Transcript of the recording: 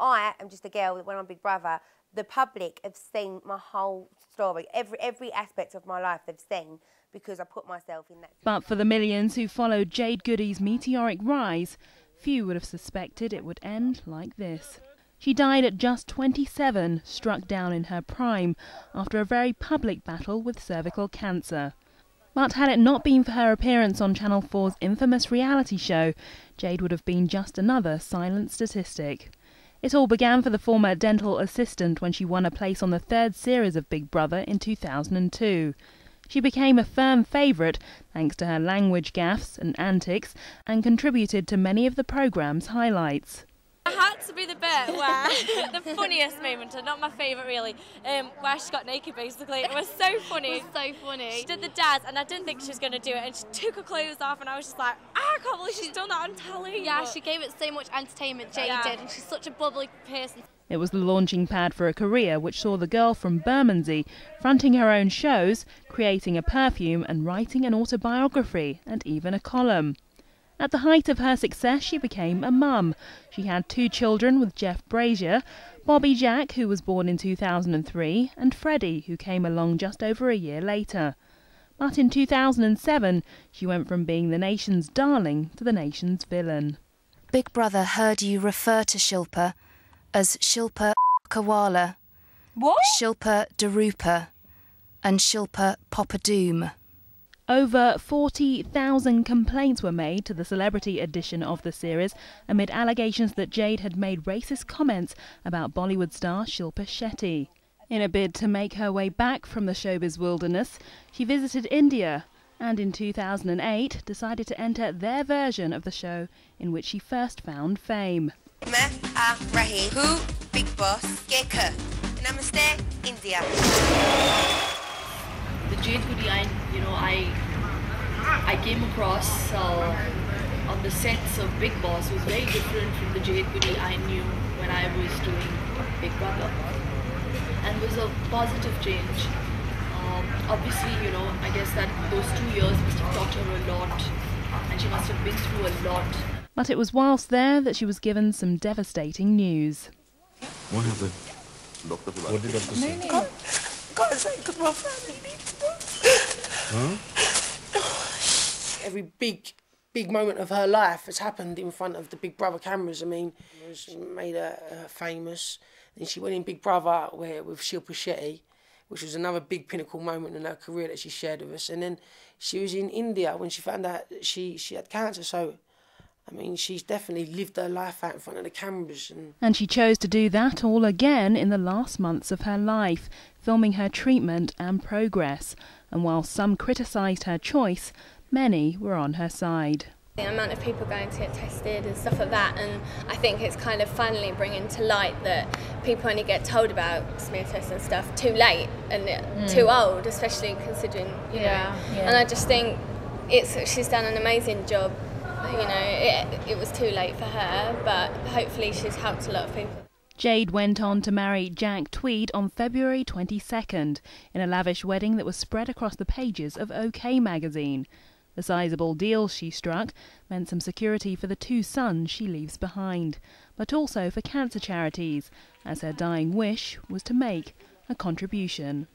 I am just a girl that went on Big Brother. The public have seen my whole story, every aspect of my life they've seen, because I put myself in that. But for the millions who followed Jade Goody's meteoric rise, few would have suspected it would end like this. She died at just 27, struck down in her prime, after a very public battle with cervical cancer. But had it not been for her appearance on Channel 4's infamous reality show, Jade would have been just another silent statistic. It all began for the former dental assistant when she won a place on the third series of Big Brother in 2002. She became a firm favourite thanks to her language gaffes and antics, and contributed to many of the programme's highlights. I had to be the bit where the funniest moment, and not my favourite really, where she got naked basically. It was so funny. It was so funny. She did the dance and I didn't think she was going to do it, and she took her clothes off and I was just like, I can't believe she's done that on telly. Yeah, she gave it so much entertainment, Jade did, and she's such a bubbly person. It was the launching pad for a career which saw the girl from Bermondsey fronting her own shows, creating a perfume and writing an autobiography and even a column. At the height of her success, she became a mum. She had 2 children with Jeff Brazier, Bobby Jack, who was born in 2003, and Freddie, who came along just over a year later. But in 2007, she went from being the nation's darling to the nation's villain. Big Brother heard you refer to Shilpa as Shilpa Kawala, What? Shilpa Darupa, and Shilpa Popadoom. Over 40,000 complaints were made to the celebrity edition of the series amid allegations that Jade had made racist comments about Bollywood star Shilpa Shetty. In a bid to make her way back from the showbiz wilderness, she visited India and in 2008 decided to enter their version of the show in which she first found fame. Rahim, who Big Boss, Geka, Namaste, India. The Jade Goody I came across on the sets of Big Boss was very different from the Jade Goody I knew when I was doing Big Brother, and was a positive change. Obviously, I guess that those 2 years must have taught her a lot, and she must have been through a lot. But it was whilst there that she was given some devastating news. What happened? What did doctor say? God say, because my family needs to know. Huh? Every big moment of her life has happened in front of the Big Brother cameras. I mean, it made her famous. And she went in Big Brother with Shilpa Shetty, which was another big pinnacle moment in her career that she shared with us. And then she was in India when she found out she had cancer. So, I mean, she's definitely lived her life out in front of the cameras. And she chose to do that all again in the last months of her life, filming her treatment and progress. And while some criticised her choice, many were on her side. The amount of people going to get tested and stuff like that, and I think it's kind of finally bringing to light that people only get told about smear tests and stuff too late and too old, especially considering, you know. And I just think she's done an amazing job. It was too late for her, but hopefully she's helped a lot of people. Jade went on to marry Jack Tweed on February 22nd in a lavish wedding that was spread across the pages of OK magazine. The sizable deal she struck meant some security for the 2 sons she leaves behind, but also for cancer charities, as her dying wish was to make a contribution.